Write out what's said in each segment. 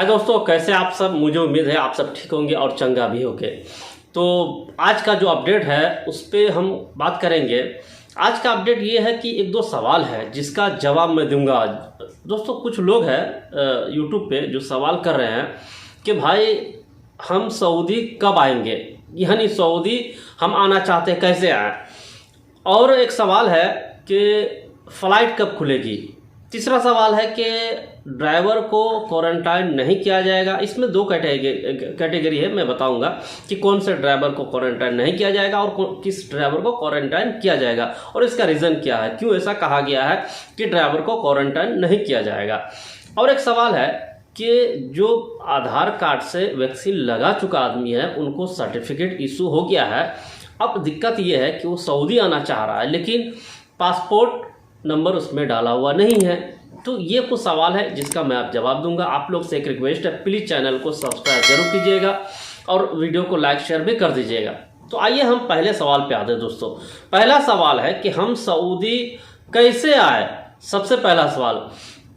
हाय दोस्तों, कैसे आप सब। मुझे उम्मीद है आप सब ठीक होंगे और चंगा भी होंगे। तो आज का जो अपडेट है उस पर हम बात करेंगे। आज का अपडेट ये है कि एक दो सवाल है जिसका जवाब मैं दूंगा आज। दोस्तों, कुछ लोग हैं यूट्यूब पे जो सवाल कर रहे हैं कि भाई हम सऊदी कब आएंगे, यानी सऊदी हम आना चाहते हैं, कैसे आए। और एक सवाल है कि फ़्लाइट कब खुलेगी। तीसरा सवाल है कि ड्राइवर को क्वारंटाइन नहीं किया जाएगा। इसमें दो कैटेगरी है, मैं बताऊंगा कि कौन से ड्राइवर को क्वारंटाइन नहीं किया जाएगा और किस ड्राइवर को क्वारंटाइन किया जाएगा और इसका रीज़न क्या है, क्यों ऐसा कहा गया है कि ड्राइवर को क्वारंटाइन नहीं किया जाएगा। और एक सवाल है कि जो आधार कार्ड से वैक्सीन लगा चुका आदमी है उनको सर्टिफिकेट इशू हो गया है। अब दिक्कत ये है कि वो सऊदी आना चाह रहा है लेकिन पासपोर्ट नंबर उसमें डाला हुआ नहीं है। तो ये कुछ सवाल है जिसका मैं आप जवाब दूंगा। आप लोग से एक रिक्वेस्ट है, प्लीज़ चैनल को सब्सक्राइब जरूर कीजिएगा और वीडियो को लाइक शेयर भी कर दीजिएगा। तो आइए हम पहले सवाल पे आते हैं। दोस्तों, पहला सवाल है कि हम सऊदी कैसे आए। सबसे पहला सवाल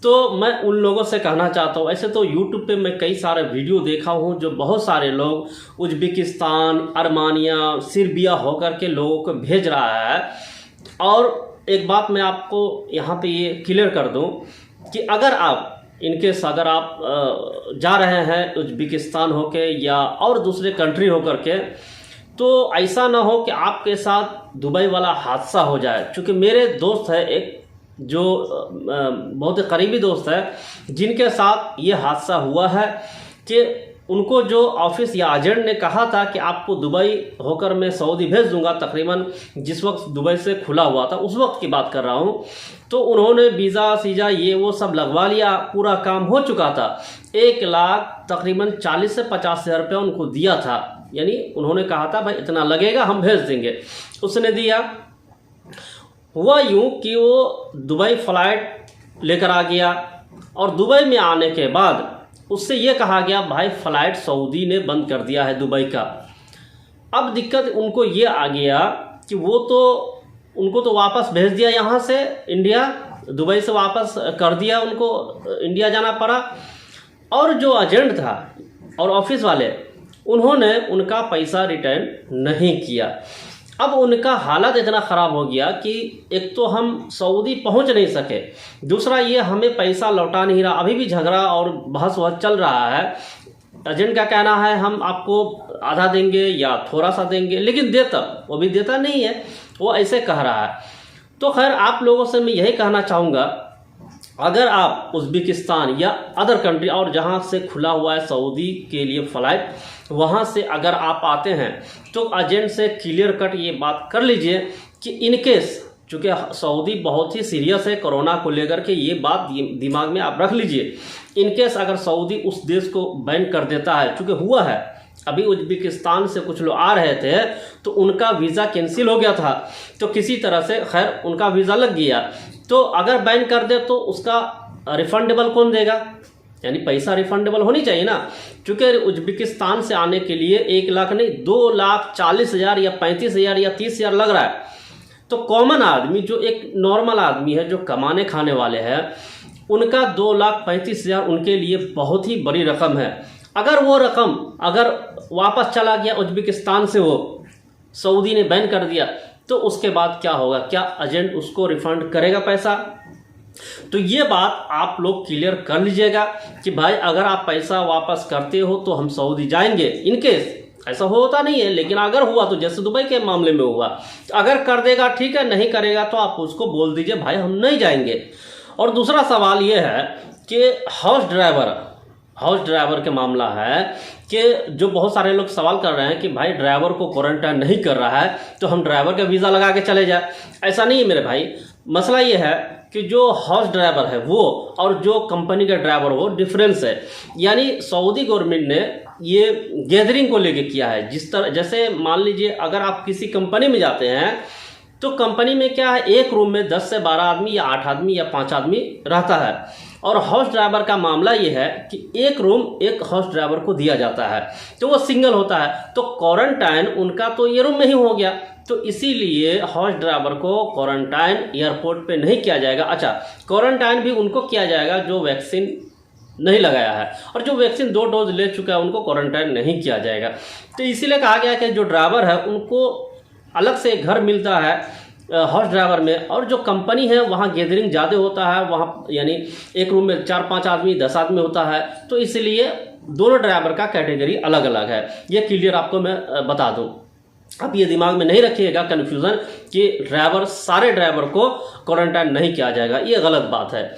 तो मैं उन लोगों से कहना चाहता हूँ, ऐसे तो यूट्यूब पे मैं कई सारे वीडियो देखा हूँ जो बहुत सारे लोग उज्बेकिस्तान, अर्मानिया, सर्बिया होकर के लोगों को भेज रहा है। और एक बात मैं आपको यहाँ पे ये क्लियर कर दूँ कि अगर आप इनकेस अगर आप जा रहे हैं उज्बेकिस्तान होके या और दूसरे कंट्री होकर के, तो ऐसा ना हो कि आपके साथ दुबई वाला हादसा हो जाए। क्योंकि मेरे दोस्त है एक जो बहुत करीबी दोस्त है जिनके साथ ये हादसा हुआ है कि उनको जो ऑफिस या एजेंट ने कहा था कि आपको दुबई होकर मैं सऊदी भेज दूंगा, तकरीबन जिस वक्त दुबई से खुला हुआ था उस वक्त की बात कर रहा हूँ, तो उन्होंने वीज़ा सीजा ये वो सब लगवा लिया, पूरा काम हो चुका था। 1 लाख तकरीबन 40 से 50 हज़ार रुपया उनको दिया था। यानी उन्होंने कहा था भाई इतना लगेगा हम भेज देंगे, उसने दिया। हुआ यूँ कि वो दुबई फ़्लाइट लेकर आ गया और दुबई में आने के बाद उससे ये कहा गया भाई फ़्लाइट सऊदी ने बंद कर दिया है दुबई का। अब दिक्कत उनको ये आ गया कि उनको तो वापस भेज दिया यहाँ से इंडिया, दुबई से वापस कर दिया, उनको इंडिया जाना पड़ा। और जो एजेंट था और ऑफिस वाले उन्होंने उनका पैसा रिटर्न नहीं किया। अब उनका हालत इतना ख़राब हो गया कि एक तो हम सऊदी पहुंच नहीं सके, दूसरा ये हमें पैसा लौटा नहीं रहा। अभी भी झगड़ा और बहस वहस चल रहा है। एजेंट का कहना है हम आपको आधा देंगे या थोड़ा सा देंगे, लेकिन वो भी देता नहीं है, वो ऐसे कह रहा है। तो खैर आप लोगों से मैं यही कहना चाहूँगा, अगर आप उज्बेकिस्तान या अदर कंट्री और जहाँ से खुला हुआ है सऊदी के लिए फ़्लाइट, वहाँ से अगर आप आते हैं तो एजेंट से क्लियर कट ये बात कर लीजिए कि इनकेस, चूँकि सऊदी बहुत ही सीरियस है कोरोना को लेकर के, ये बात दिमाग में आप रख लीजिए। इनकेस अगर सऊदी उस देश को बैन कर देता है, चूँकि हुआ है अभी उज्बेकिस्तान से कुछ लोग आ रहे थे तो उनका वीज़ा कैंसिल हो गया था, तो किसी तरह से खैर उनका वीज़ा लग गया। तो अगर बैन कर दे तो उसका रिफंडेबल कौन देगा, यानी पैसा रिफंडेबल होनी चाहिए ना। क्योंकि उज्बेकिस्तान से आने के लिए 1 लाख नहीं 2,40,000 या 35,000 या 30,000 लग रहा है। तो कॉमन आदमी जो एक नॉर्मल आदमी है जो कमाने खाने वाले हैं उनका 2,35,000 उनके लिए बहुत ही बड़ी रकम है। अगर वो रकम अगर वापस चला गया उज्बेकिस्तान से, वो सऊदी ने बैन कर दिया, तो उसके बाद क्या होगा, क्या एजेंट उसको रिफंड करेगा पैसा। तो ये बात आप लोग क्लियर कर लीजिएगा कि भाई अगर आप पैसा वापस करते हो तो हम सऊदी जाएंगे। इनकेस ऐसा होता नहीं है, लेकिन अगर हुआ तो जैसे दुबई के मामले में हुआ, अगर कर देगा ठीक है, नहीं करेगा तो आप उसको बोल दीजिए भाई हम नहीं जाएंगे। और दूसरा सवाल ये है कि हाउस ड्राइवर के मामला है कि जो बहुत सारे लोग सवाल कर रहे हैं कि भाई ड्राइवर को क्वारंटाइन नहीं कर रहा है तो हम ड्राइवर का वीज़ा लगा के चले जाए। ऐसा नहीं है मेरे भाई। मसला ये है कि जो हाउस ड्राइवर है वो और जो कंपनी का ड्राइवर वो डिफरेंस है। यानी सऊदी गवर्नमेंट ने ये गैदरिंग को लेके किया है। जिस तरह जैसे मान लीजिए अगर आप किसी कंपनी में जाते हैं तो कंपनी में क्या है, एक रूम में 10 से 12 आदमी या 8 आदमी या 5 आदमी रहता है। और हाउस ड्राइवर का मामला ये है कि एक रूम एक हाउस ड्राइवर को दिया जाता है, तो वो सिंगल होता है। तो क्वारंटाइन उनका तो ये रूम में ही हो गया, तो इसीलिए हाउस ड्राइवर को क्वारंटाइन एयरपोर्ट पे नहीं किया जाएगा। अच्छा, क्वारंटाइन भी उनको किया जाएगा जो वैक्सीन नहीं लगाया है और जो वैक्सीन 2 डोज ले चुका है उनको क्वारंटाइन नहीं किया जाएगा। तो इसीलिए कहा गया कि जो ड्राइवर है उनको अलग से घर मिलता है हॉर्स ड्राइवर में, और जो कंपनी है वहाँ गैदरिंग ज़्यादा होता है, वहाँ यानी एक रूम में 4-5 आदमी 10 आदमी होता है, तो इसलिए दोनों ड्राइवर का कैटेगरी अलग अलग है। ये क्लियर आपको मैं बता दूँ। अब ये दिमाग में नहीं रखिएगा कन्फ्यूज़न कि सारे ड्राइवर को क्वारंटाइन नहीं किया जाएगा, ये गलत बात है।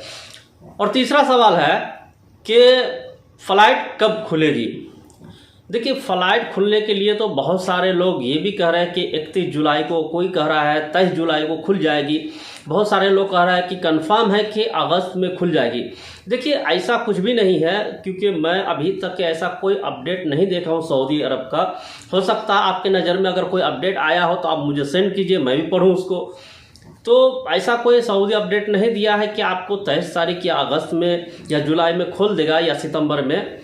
और तीसरा सवाल है कि फ़्लाइट कब खुलेगी। देखिए, फ़्लाइट खुलने के लिए तो बहुत सारे लोग ये भी कह रहे हैं कि 31 जुलाई को, कोई कह रहा है 23 जुलाई को खुल जाएगी, बहुत सारे लोग कह रहे हैं कि कंफर्म है कि अगस्त में खुल जाएगी। देखिए, ऐसा कुछ भी नहीं है, क्योंकि मैं अभी तक ऐसा कोई अपडेट नहीं देखा हूँ सऊदी अरब का। हो सकता है आपके नज़र में अगर कोई अपडेट आया हो तो आप मुझे सेंड कीजिए, मैं भी पढ़ूँ उसको। तो ऐसा कोई सऊदी अपडेट नहीं दिया है कि आपको 23 तारीख या अगस्त में या जुलाई में खोल देगा या सितंबर में।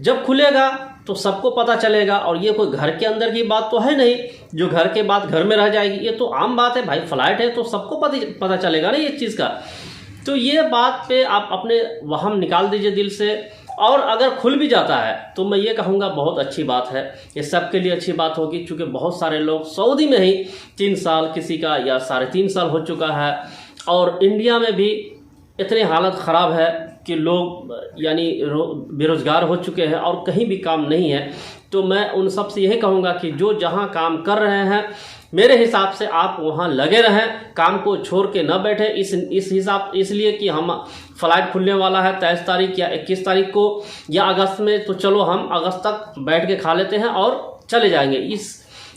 जब खुलेगा तो सबको पता चलेगा, और ये कोई घर के अंदर की बात तो है नहीं जो घर के बाद घर में रह जाएगी, ये तो आम बात है भाई। फ्लाइट है तो सबको पता चलेगा ना ये चीज़ का। तो ये बात पे आप अपने वहम निकाल दीजिए दिल से, और अगर खुल भी जाता है तो मैं ये कहूँगा बहुत अच्छी बात है, ये सबके लिए अच्छी बात होगी, क्योंकि बहुत सारे लोग सऊदी में ही 3 साल, किसी का या 3.5 साल हो चुका है, और इंडिया में भी इतनी हालत ख़राब है कि लोग यानी बेरोज़गार हो चुके हैं और कहीं भी काम नहीं है। तो मैं उन सब से यही कहूँगा कि जो जहाँ काम कर रहे हैं, मेरे हिसाब से आप वहाँ लगे रहें, काम को छोड़ के न बैठे। इसलिए कि हम फ्लाइट खुलने वाला है 23 तारीख या 21 तारीख को या अगस्त में, तो चलो हम अगस्त तक बैठ के खा लेते हैं और चले जाएंगे।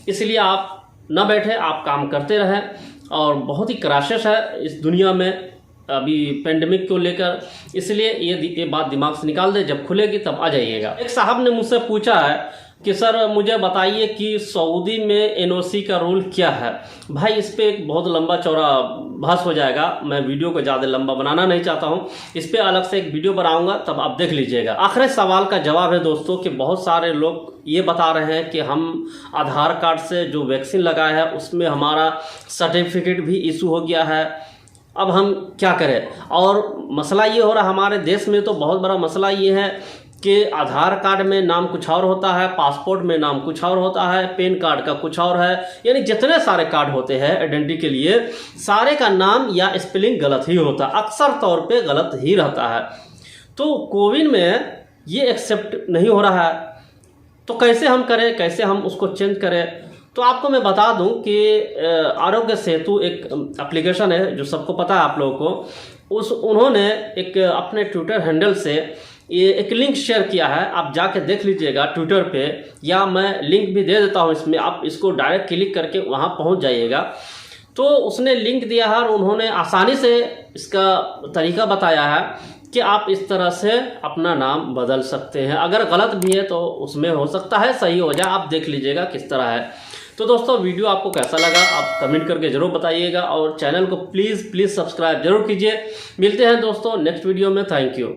इसलिए आप न बैठे, आप काम करते रहें। और बहुत ही क्राइसिस है इस दुनिया में अभी पेंडेमिक को लेकर, इसलिए ये बात दिमाग से निकाल दे, जब खुलेगी तब आ जाइएगा। एक साहब ने मुझसे पूछा है कि सर मुझे बताइए कि सऊदी में एनओसी का रूल क्या है। भाई, इस पे एक बहुत लंबा चौड़ा बहस हो जाएगा, मैं वीडियो को ज़्यादा लंबा बनाना नहीं चाहता हूँ, इस पे अलग से एक वीडियो बनाऊंगा, तब आप देख लीजिएगा। आखिरी सवाल का जवाब है दोस्तों कि बहुत सारे लोग ये बता रहे हैं कि हम आधार कार्ड से जो वैक्सीन लगाया है उसमें हमारा सर्टिफिकेट भी इशू हो गया है, अब हम क्या करें। और मसला ये हो रहा है हमारे देश में, तो बहुत बड़ा मसला ये है कि आधार कार्ड में नाम कुछ और होता है, पासपोर्ट में नाम कुछ और होता है, पैन कार्ड का कुछ और है, यानी जितने सारे कार्ड होते हैं आइडेंटिटी के लिए, सारे का नाम या स्पेलिंग गलत ही होता है, अक्सर तौर पे गलत ही रहता है। तो कोविन में ये एक्सेप्ट नहीं हो रहा है, तो कैसे हम करें, कैसे हम उसको चेंज करें। तो आपको मैं बता दूं कि आरोग्य सेतु एक एप्लीकेशन है जो सबको पता है आप लोगों को, उन्होंने एक अपने ट्विटर हैंडल से ये एक लिंक शेयर किया है, आप जाके देख लीजिएगा ट्विटर पे, या मैं लिंक भी दे देता हूं इसमें, आप इसको डायरेक्ट क्लिक करके वहां पहुंच जाइएगा। तो उसने लिंक दिया है और उन्होंने आसानी से इसका तरीका बताया है कि आप इस तरह से अपना नाम बदल सकते हैं। अगर गलत भी है तो उसमें हो सकता है सही हो जाए, आप देख लीजिएगा किस तरह है। तो दोस्तों, वीडियो आपको कैसा लगा आप कमेंट करके ज़रूर बताइएगा, और चैनल को प्लीज़ सब्सक्राइब जरूर कीजिए। मिलते हैं दोस्तों नेक्स्ट वीडियो में। Thank you.